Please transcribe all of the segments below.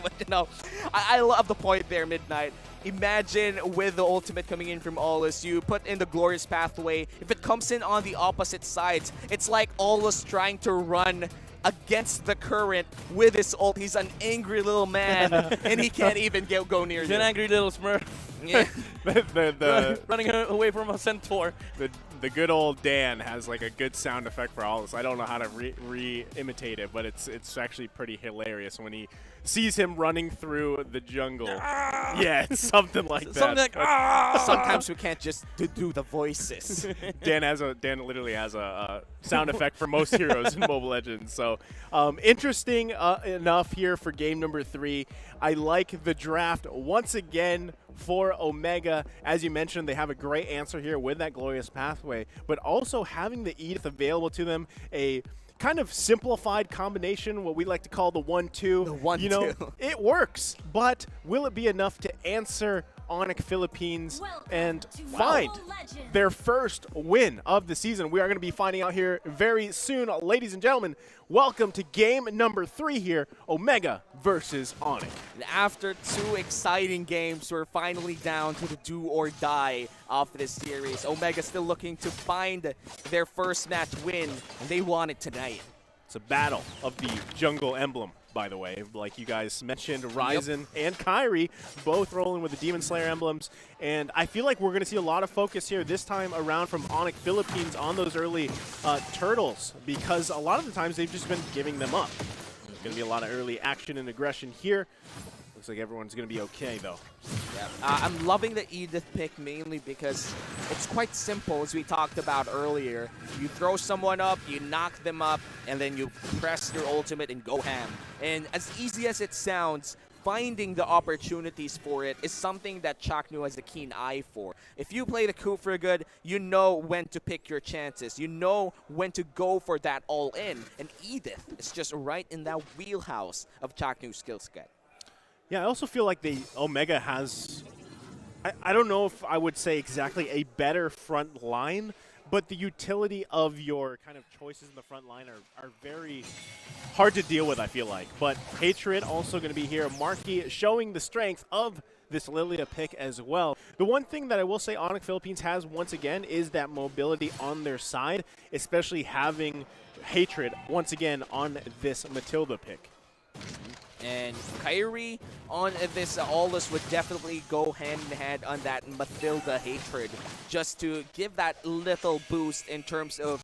But, you know, I love the point there, Midnight. Imagine with the ultimate coming in from Aulus, you put in the glorious pathway. If it comes in on the opposite sides, it's like Aulus trying to run against the current with his ult. He's an angry little man, and he can't even go near He's you. an angry little Smurf. Yeah. Running away from a centaur. The good old Dan has like a good sound effect for Aulus. I don't know how to re-imitate it, but it's actually pretty hilarious when he sees him running through the jungle. Yeah, it's something like that. Something like, Sometimes we can't just do the voices. Dan literally has a sound effect for most heroes in Mobile Legends. So interesting enough here for game number 3. I like the draft once again for Omega. As you mentioned, they have a great answer here with that glorious pathway, but also having the Edith available to them, a kind of simplified combination, what we like to call the 1-2. The 1-2. You know, it works, but will it be enough to answer Onic Philippines and find their first win of the season? We are going to be finding out here very soon. Ladies and gentlemen, welcome to game number 3 here, Omega versus Onic. And after 2 exciting games, we're finally down to the do or die of this series. Omega still looking to find their first match win, and they want it tonight. It's a battle of the jungle emblem, by the way. Like you guys mentioned, Ryzen and Kairi both rolling with the Demon Slayer emblems. And I feel like we're going to see a lot of focus here this time around from Onic Philippines on those early turtles, because a lot of the times they've just been giving them up. There's going to be a lot of early action and aggression here. Looks like everyone's going to be okay, though. Yeah. I'm loving the Edith pick mainly because it's quite simple, as we talked about earlier. You throw someone up, you knock them up, and then you press your ultimate and go ham. And as easy as it sounds, finding the opportunities for it is something that Chaknu has a keen eye for. If you play the Kufa good, you know when to pick your chances. You know when to go for that all-in. And Edith is just right in that wheelhouse of Chaknu's skill set. Yeah, I also feel like the Omega has, I don't know if I would say exactly a better front line, but the utility of your kind of choices in the front line are very hard to deal with, I feel like. But Hatred also going to be here. Marky showing the strength of this Lilia pick as well. The one thing that I will say Onic Philippines has once again is that mobility on their side, especially having Hatred once again on this Matilda pick. And Kairi on this Aulus would definitely go hand in hand on that Matilda Hatred, just to give that little boost in terms of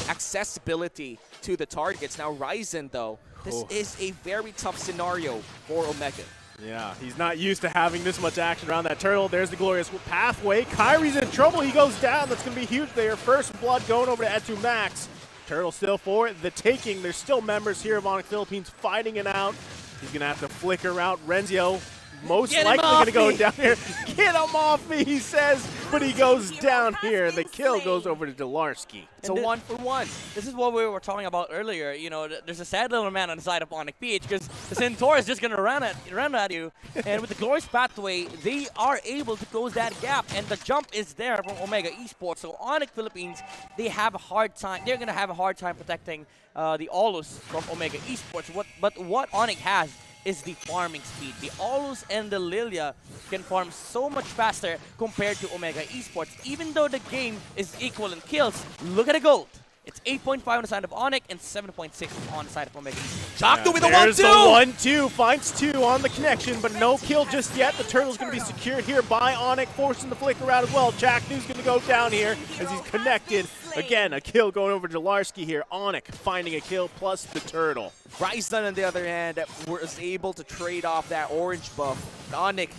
accessibility to the targets. Now Ryzen, though, this is a very tough scenario for Omega. Yeah, he's not used to having this much action around that turtle. There's the glorious pathway. Kairi's in trouble. He goes down. That's going to be huge there. First blood going over to Etu Max. Turtle still for the taking. There's still members here of Onic Philippines fighting it out. He's going to have to flicker out. Renzio most likely going to go down here. Get him off me, he says, but he goes down here. The kill goes over to Delarski. It's a 1-for-1. This is what we were talking about earlier. You know, there's a sad little man on the side of Onic Beach because the Centaur is just going to run at you. And with the Glorious Pathway, they are able to close that gap. And the jump is there from Omega Esports. So Onic Philippines, they have a hard time. They're going to have a hard time protecting the Aulus from Omega Esports. But what Onic has is the farming speed. The Aulus and the Lilia can farm so much faster compared to Omega Esports. Even though the game is equal in kills, look at the gold. It's 8.5 on the side of Onic and 7.6 on the side of Omega Esports. Chaknu with the 1-2! There's the 1-2, finds 2 on the connection, but no kill just yet. The turtle's going to be secured here by Onic, forcing the flicker out as well. Chaknu's going to go down here as he's connected. Again, a kill going over to Delarski here. Onic finding a kill plus the turtle. Ryzen, on the other hand, was able to trade off that orange buff. Onic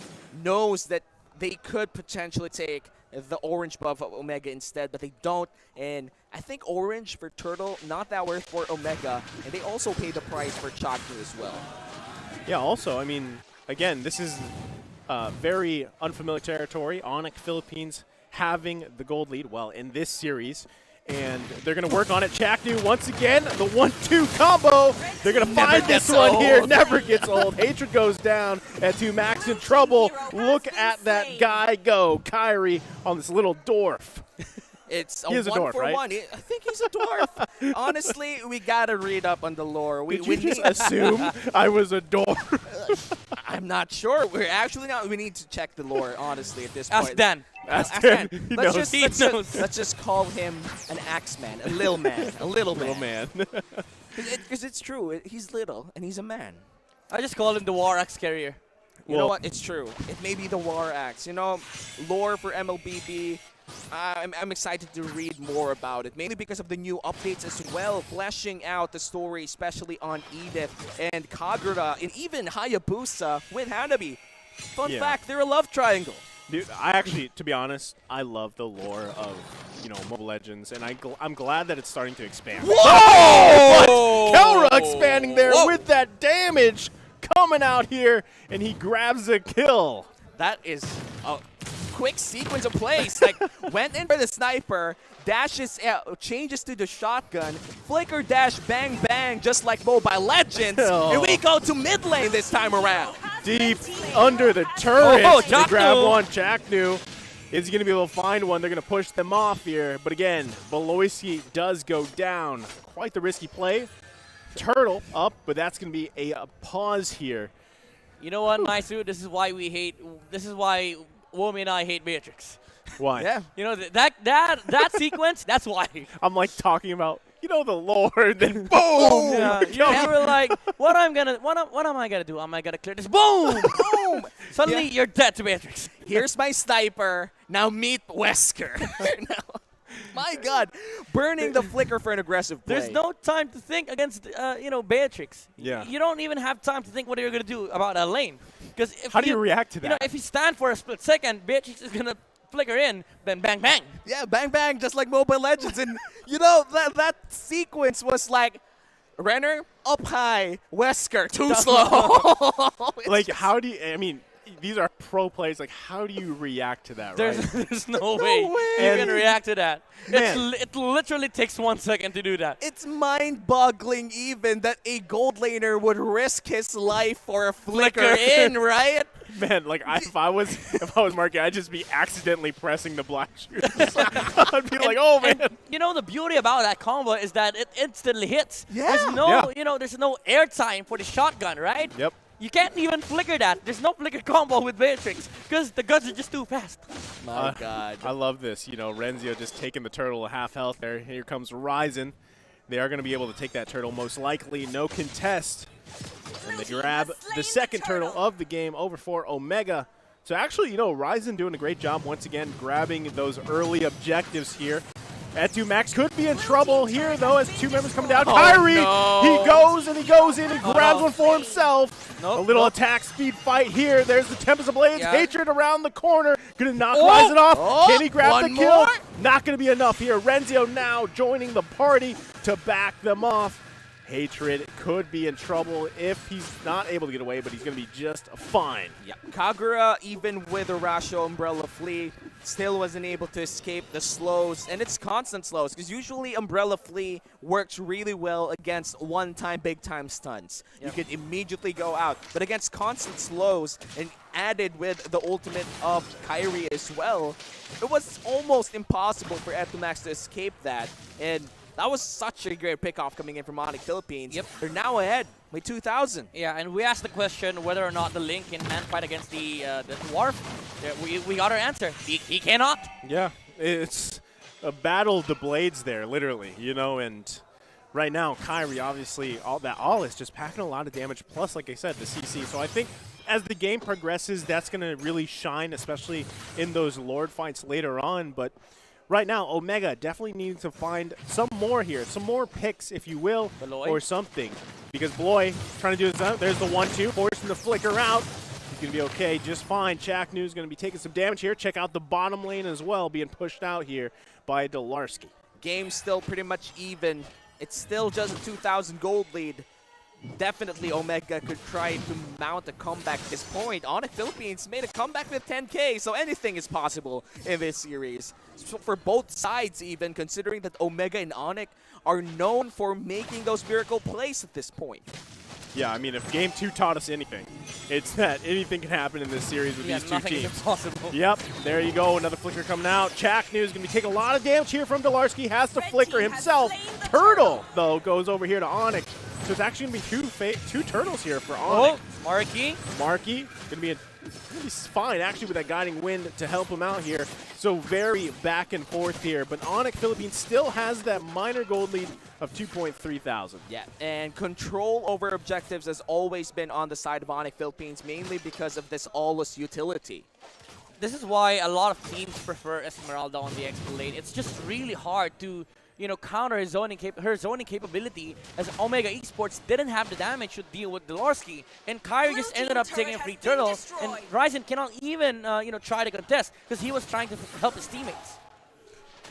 knows that they could potentially take the orange buff of Omega instead, but they don't. And I think orange for Turtle, not that worth for Omega. And they also pay the price for Chaknu as well. Yeah, also, I mean, again, this is very unfamiliar territory. Onic Philippines having the gold lead, well, in this series. And they're going to work on it. Chaknu, once again, the 1-2 combo. They're going to find this one here. Never gets old. Hatred goes down at 2 Max in trouble. Look at that guy go. Kairi on this little dwarf. It's a 1-for-1. Right? I think he's a dwarf. Honestly, we got to read up on the lore. Did you just assume I was a dwarf? Not sure. We're actually not. We need to check the lore, honestly, at this Ask point. Dan. Ask Dan. Dan. He Let's knows. just, let's just call him an axe man, a little man, a little man. Because it's true. He's little, and he's a man. I just call him the War Axe Carrier. You know what? It's true. It may be the War Axe. You know, lore for MLBB. I'm excited to read more about it, mainly because of the new updates as well, fleshing out the story, especially on Edith and Kagura, and even Hayabusa with Hanabi. Fun fact, they're a love triangle. Dude, I actually, to be honest, I love the lore of, Mobile Legends, and I'm glad that it's starting to expand. Whoa! Kelra expanding there with that damage coming out here, and he grabs a kill. That is a quick sequence of plays. Like, went in for the sniper, dashes out, changes to the shotgun, flicker dash, bang, bang, just like Mobile Legends. And we go to mid lane this time around. Deep under the turret. They grab Jaknu. one. Jaknu is going to be able to find one. They're going to push them off here. But again, Beloyski does go down. Quite the risky play. Turtle up, but that's going to be a pause here. You know what, Naisu? This is why Womi and I hate Matrix. Why? Yeah. You know, that sequence, that's why. I'm like talking about, the lore, then boom! Yeah, you were like, what am I gonna do? Am I gonna clear this? Boom! Boom! Suddenly you're dead to Matrix. Here's my sniper. Now meet Wesker. My God, burning the flicker for an aggressive play. There's no time to think against, Beatrix. Yeah. You don't even have time to think what you're going to do about a lane. Because How do you react to that? If you stand for a split second, Beatrix is going to flicker in, then bang, bang. Yeah, bang, bang, just like Mobile Legends. And, that sequence was like, Renner, up high, Wesker, too slow. Like, how do you, these are pro players. Like, how do you react to that, right? There's no way you can react to that. Man. It literally takes 1 second to do that. It's mind-boggling even that a gold laner would risk his life for a flicker in, right? Man, like if I was Marky, I'd just be accidentally pressing the black shoes. I'd be like, oh man. And, the beauty about that combo is that it instantly hits. Yeah. There's no airtime for the shotgun, right? Yep. You can't even flicker that. There's no flicker combo with Beatrix because the guns are just too fast. My God. I love this. Renzio just taking the turtle at half health there. Here comes Ryzen. They are going to be able to take that turtle most likely. No contest. And they grab the second turtle of the game over for Omega. So actually, Ryzen doing a great job once again grabbing those early objectives here. Etu Max could be in trouble here, though, as two members coming down. Kairi, he goes in, he grabs one for himself. A little attack speed fight here. There's the Tempest of Blades. Hatred around the corner. Gonna knock Ryzen off. Can he grab the kill? More? Not gonna be enough here. Renzio now joining the party to back them off. Hatred could be in trouble if he's not able to get away, but he's going to be just fine. Yeah. Kagura, even with Arasho Umbrella Flea, still wasn't able to escape the slows, and it's constant slows, because usually Umbrella Flea works really well against one-time, big-time stuns. You could immediately go out, but against constant slows, and added with the ultimate of Kairi as well, it was almost impossible for Etumax to escape that, and that was such a great pickoff coming in from Onic Philippines. Yep. They're now ahead with 2,000. Yeah, and we asked the question whether or not the Link can man fight against the Dwarf. Yeah, we got our answer. He cannot. Yeah, it's a battle of the blades there, literally, and right now, Kairi, obviously, Aulus just packing a lot of damage, plus, like I said, the CC. So I think as the game progresses, that's going to really shine, especially in those Lord fights later on, but right now, Omega definitely needs to find some more here, some more picks, if you will, or something. Because Bloy trying to do this. There's the 1-2, forcing the flicker out. He's going to be okay just fine. Jaknu is going to be taking some damage here. Check out the bottom lane as well, being pushed out here by Dolarski. Game's still pretty much even. It's still just a 2,000 gold lead. Definitely Omega could try to mount a comeback at this point. Onic Philippines made a comeback with 10K, so anything is possible in this series. So for both sides even, considering that Omega and Onic are known for making those miracle plays at this point. Yeah, if Game 2 taught us anything, it's that anything can happen in this series with these two nothing teams. is impossible. Yep, there you go. Another flicker coming out. Jaknu is going to be taking a lot of damage here from Dolarski. Has to flicker himself. Turtle, though, goes over here to Onic. So it's actually going to be two turtles here for Oh, Onic. Marky. Going to be fine, actually, with that guiding wind to help him out here. So very back and forth here. But Onic Philippines still has that minor gold lead of 2.3 thousand. Yeah, and control over objectives has always been on the side of Onic Philippines, mainly because of this Aulus utility. This is why a lot of teams prefer Esmeralda on the expo lane. It's just really hard to, counter his her zoning capability, as Omega Esports didn't have the damage to deal with Delarski, and Kairi just ended up taking a free turtle, and Ryzen cannot even, try to contest because he was trying to help his teammates.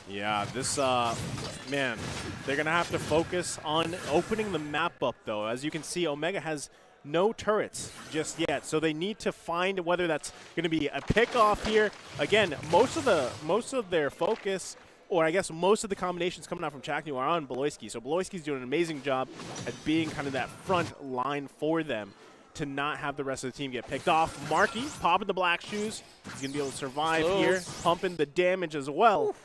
Yeah, this, man, they're going to have to focus on opening the map up, though. As you can see, Omega has no turrets just yet, so they need to find whether that's going to be a pick-off here. Again, most of their focus, or I guess most of the combinations coming out from Chaknu are on Beloyski. So Beloyski's doing an amazing job at being kind of that front line for them to not have the rest of the team get picked off. Marky popping the black shoes. He's going to be able to survive here, pumping the damage as well.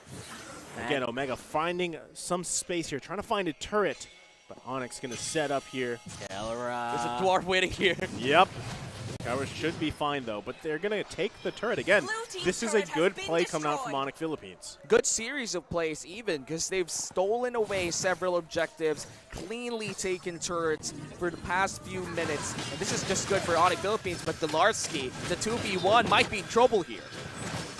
Again, Omega finding some space here, trying to find a turret. But Onyx going to set up here. There's a dwarf waiting here. Yep. Kairi should be fine, though, but they're going to take the turret. Again, this is a good play coming out from Onic Philippines. Good series of plays even, because they've stolen away several objectives, cleanly taken turrets for the past few minutes. And this is just good for Onic Philippines, but Delarski, the 2v1, might be in trouble here.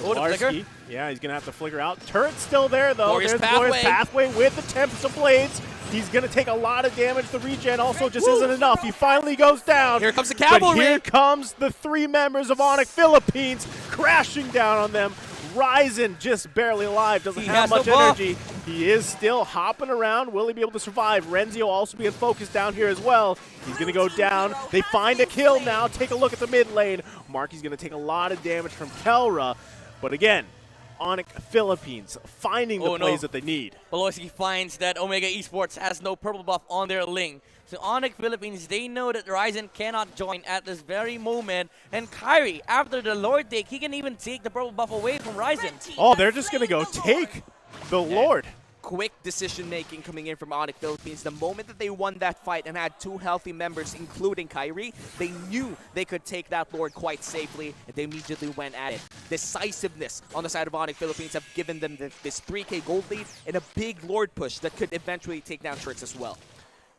Oh, the flicker. Yeah, he's going to have to flicker out. Turret's still there, though. Glorious There's pathway. Glorious Pathway with the Tempest of Blades. He's going to take a lot of damage. The regen also just isn't enough. He finally goes down. Here comes the cavalry. But here comes the three members of Onic Philippines crashing down on them. Ryzen just barely alive, doesn't have much energy. He is still hopping around. Will he be able to survive? Renzio also being focused down here as well. He's going to go down. They find a kill now. Take a look at the mid lane. Marky's going to take a lot of damage from Kelra. But again, Onic Philippines finding the plays that they need. Beloyski finds that Omega Esports has no purple buff on their link. So Onic Philippines, they know that Ryzen cannot join at this very moment. And Kairi, after the Lord take, he can even take the purple buff away from Ryzen. Oh, they're just going to go take the Lord. Quick decision-making coming in from Onic Philippines. The moment that they won that fight and had two healthy members, including Kairi, they knew they could take that Lord quite safely, and they immediately went at it. Decisiveness on the side of Onic Philippines have given them this 3K gold lead and a big Lord push that could eventually take down Tricks as well.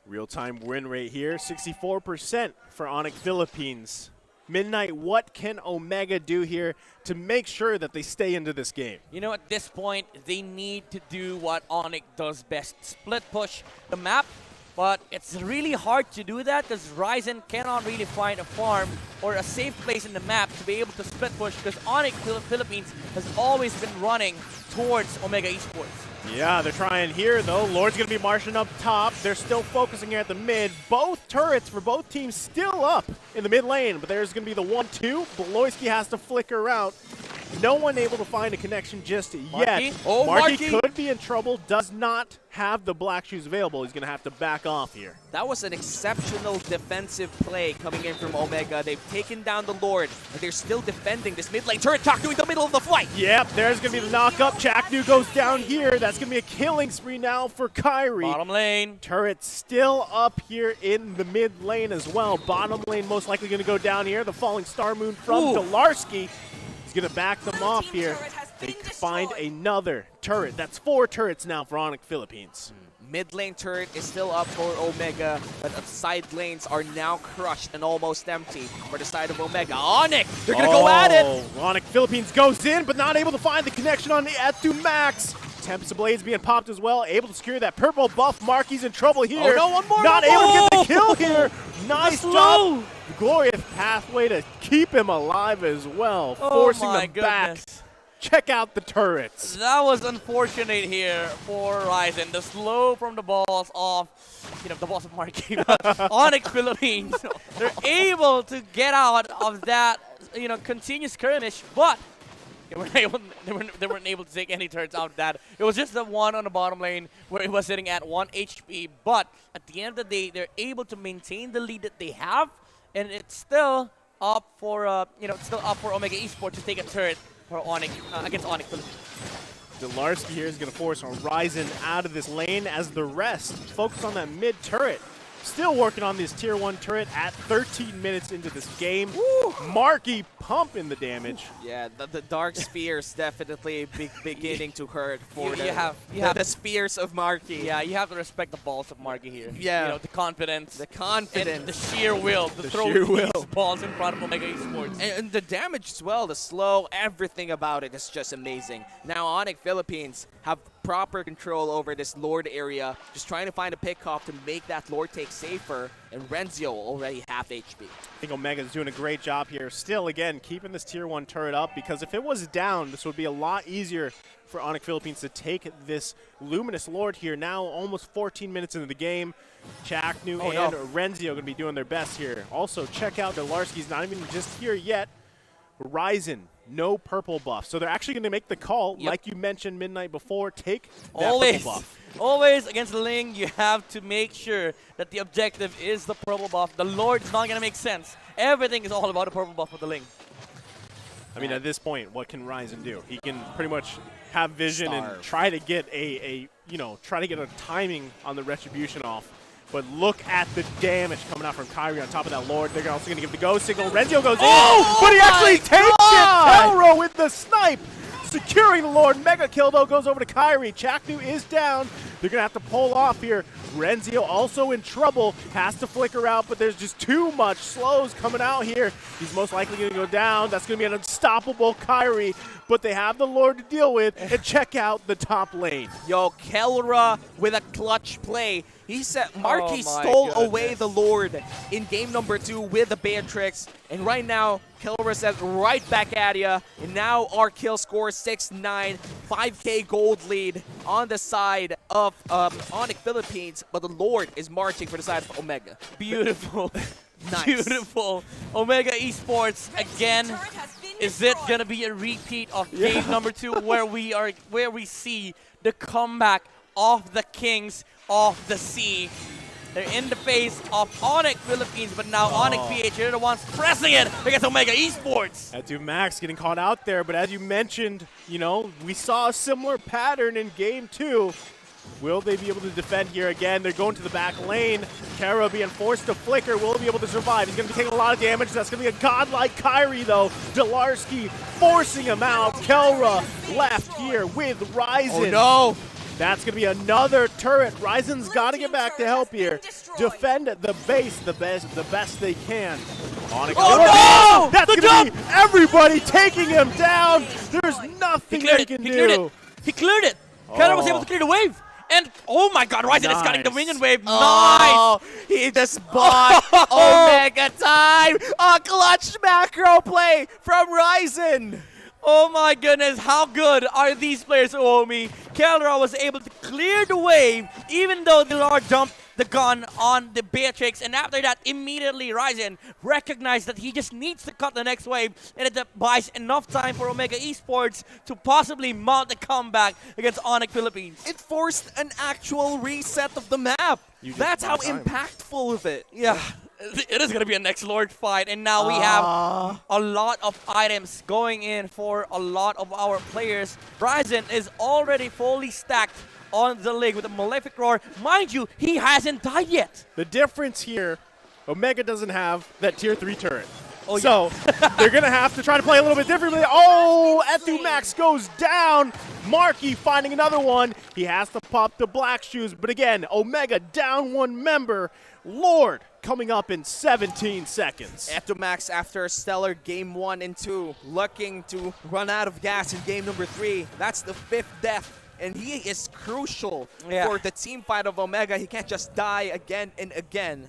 Real-time win rate here, 64% for Onic Philippines. Midnight, what can Omega do here to make sure that they stay into this game? At this point, they need to do what Onic does best. Split push the map, but it's really hard to do that because Ryzen cannot really find a farm or a safe place in the map to be able to split push, because Onic Philippines has always been running towards Omega Esports. Yeah, they're trying here, though. Lord's going to be marching up top. They're still focusing here at the mid. Both turrets for both teams still up in the mid lane, but there's going to be the 1-2. Beloyski has to flicker out. No one able to find a connection just yet. Oh, Marky could be in trouble. Does not have the black shoes available. He's going to have to back off here. That was an exceptional defensive play coming in from Omega. They've taken down the Lord, and they're still defending this mid lane. Turret Chaknu in the middle of the fight. Yep, there's going to be the knock-up. Chaknu goes down here. That's going to be a killing spree now for Kairi. Bottom lane. Turret still up here in the mid lane as well. Bottom lane most likely going to go down here. The falling star moon from Delarski. He's going to back them off here. They find another turret. That's 4 turrets now for Onic Philippines. Mid lane turret is still up for Omega, but the side lanes are now crushed and almost empty for the side of Omega. Onic, they're going to go at it. Onic Philippines goes in, but not able to find the connection on the Etu Max. Tempest of Blades being popped as well, able to secure that purple buff. Marky's in trouble here. Oh, no, one more. Not able to get the kill here. Nice job. Glorious pathway to keep him alive as well, forcing them back. Check out the turrets. That was unfortunate here for Ryzen. The slow from the balls of, the balls of Marky. Onic Philippines, they're able to get out of that, continuous skirmish, but they weren't able to take any turrets out of that. It was just the one on the bottom lane where it was sitting at 1 HP, but at the end of the day, they're able to maintain the lead that they have, and it's still up for, Omega Esports to take a turret for Onic, against Onic Philippines. Delarski here is going to force Ryzen out of this lane as the rest focus on that mid turret. still working on this tier 1 turret at 13 minutes into this game. Woo! Marky pumping the damage. Yeah, the dark spears definitely beginning to hurt for You the, have the spears of Marky. Yeah, you have to respect the balls of Marky here. Yeah. You know, the confidence. The confidence. And the sheer will to The throw sheer these will. balls in front of Omega Esports. And the damage as well, the slow, everything about it is just amazing. Now Onic Philippines have proper control over this Lord area, just trying to find a pick-off to make that Lord take safer, and Renzio already half HP. I think Omega's doing a great job here. Still, again, keeping this tier 1 turret up, because if it was down, this would be a lot easier for Onic Philippines to take this Luminous Lord here. Now, almost 14 minutes into the game. Chaknu and Renzio going to be doing their best here. Also, check out Delarski's not even just here yet. Ryzen, no purple buff. So they're actually going to make the call, like you mentioned midnight before, take that purple buff. Always against the Ling, you have to make sure that the objective is the purple buff. The Lord is not going to make sense. Everything is all about the purple buff for the Ling. I mean, at this point, what can Ryzen do? He can pretty much have vision Starve. and try to get a timing on the retribution off. But look at the damage coming out from Kairi on top of that Lord. They're also going to give the go signal. Renzio goes in, but he actually takes it. Kelro with the snipe, securing the Lord. Mega kill, though, goes over to Kairi. Chaknu is down. They're going to have to pull off here. Renzio also in trouble. Has to flicker out, but there's just too much slows coming out here. He's most likely going to go down. That's going to be an unstoppable Kairi, but they have the Lord to deal with. And check out the top lane. Yo, Kelra with a clutch play. He said Marky Oh my stole goodness. away the Lord in game number 2 with the Beatrix. And right now, Kelra says right back at ya. And now our kill score 6-9, 5k gold lead on the side of Onic Philippines. But the Lord is marching for the side of Omega. Beautiful. Nice. Beautiful. Omega Esports again. Is it gonna be a repeat of game number 2 where we see the comeback of the Kings of the Sea? They're in the face of Onic Philippines, but now Onic PH are the ones pressing it against Omega Esports. That dude Max getting caught out there, but as you mentioned, we saw a similar pattern in game 2. Will they be able to defend here again? They're going to the back lane. Kara being forced to flicker. Will he be able to survive? He's going to be taking a lot of damage. That's going to be a godlike Kairi, though. Delarski forcing him out. Kelra left here with Ryzen. Oh no! That's going to be another turret. Ryzen's got to get back to help here. Defend the base the best they can. Onic. Oh no! That's going to be everybody taking him down. There's nothing they can do. He cleared it. Kara was able to clear the wave. And, oh my god, Ryzen is cutting the Nice. minion wave. Oh, he just bought Omega time. A clutch macro play from Ryzen. Oh my goodness, how good are these players, Oomi? Kelra was able to clear the wave, even though the Lord dumped the gun on the Beatrix, and after that, immediately Ryzen recognized that he just needs to cut the next wave, and it buys enough time for Omega Esports to possibly mount a comeback against Onic Philippines. It forced an actual reset of the map. You just That's how bought time. impactful of it. Yeah, it is going to be a next Lord fight, and now we have a lot of items going in for a lot of our players. Ryzen is already fully stacked on the leg with a Malefic Roar. Mind you, he hasn't died yet. The difference here, Omega doesn't have that tier 3 turret. Oh, so they're going to have to try to play a little bit differently. Oh, Etu Max goes down. Marky finding another one. He has to pop the black shoes. But again, Omega down one member. Lord coming up in 17 seconds. Etomax, after a stellar game 1 and 2, looking to run out of gas in game number 3. That's the 5th death. And he is crucial for the team fight of Omega. He can't just die again and again.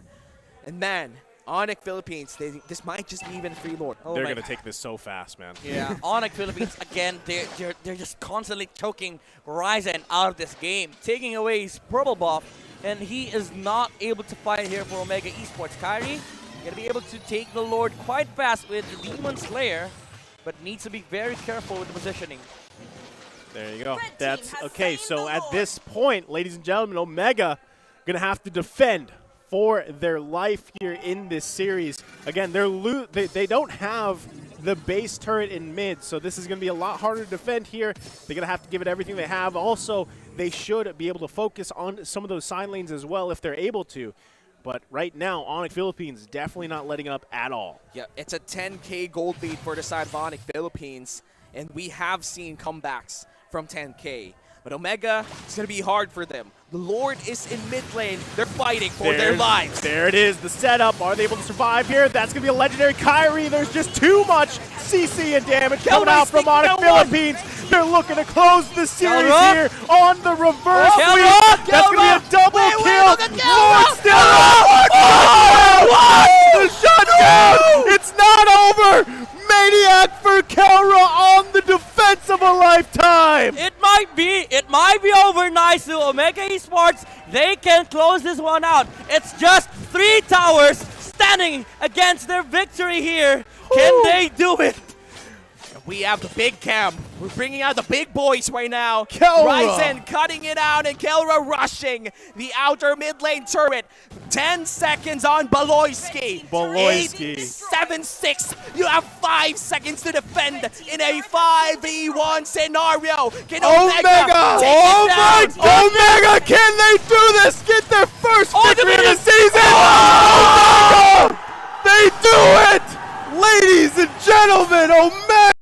And man, Onic Philippines, this might just be even free Lord. They're going to take this so fast, man. Yeah, Onic Philippines, again, they're just constantly choking Ryzen out of this game, taking away his purple buff, and he is not able to fight here for Omega Esports. Kairi going to be able to take the Lord quite fast with Demon Slayer, but needs to be very careful with the positioning. There you go. That's okay. So at this point, ladies and gentlemen, Omega going to have to defend for their life here in this series. Again, they don't have the base turret in mid, so this is going to be a lot harder to defend here. They're going to have to give it everything they have. Also, they should be able to focus on some of those side lanes as well if they're able to. But right now, Onic Philippines definitely not letting up at all. Yeah, it's a 10K gold lead for the side of Onic Philippines, and we have seen comebacks from 10K. But Omega, it's going to be hard for them. The Lord is in mid lane. They're fighting for their lives. There it is, the setup. Are they able to survive here? That's going to be a legendary Kairi. There's just too much CC and damage coming out from Onic Philippines. They're looking to close the series here on the reverse sweep. That's going to be a double kill. Lord still the shutdown! It's not over! Maniac for Kelra on the defense of a lifetime! It might be over, nice to Omega Esports. They can close this one out. It's just 3 towers standing against their victory here. Can they do it? We have the big cam. We're bringing out the big boys right now. Kelra. Ryzen cutting it out and Kelra rushing the outer mid lane turret. 10 seconds on Baloyski. 8-7-6. You have 5 seconds to defend in a 5v1 scenario. Can Omega take it down? Omega, can they do this? Get their first victory of the season! Omega! They do it! Ladies and gentlemen, Omega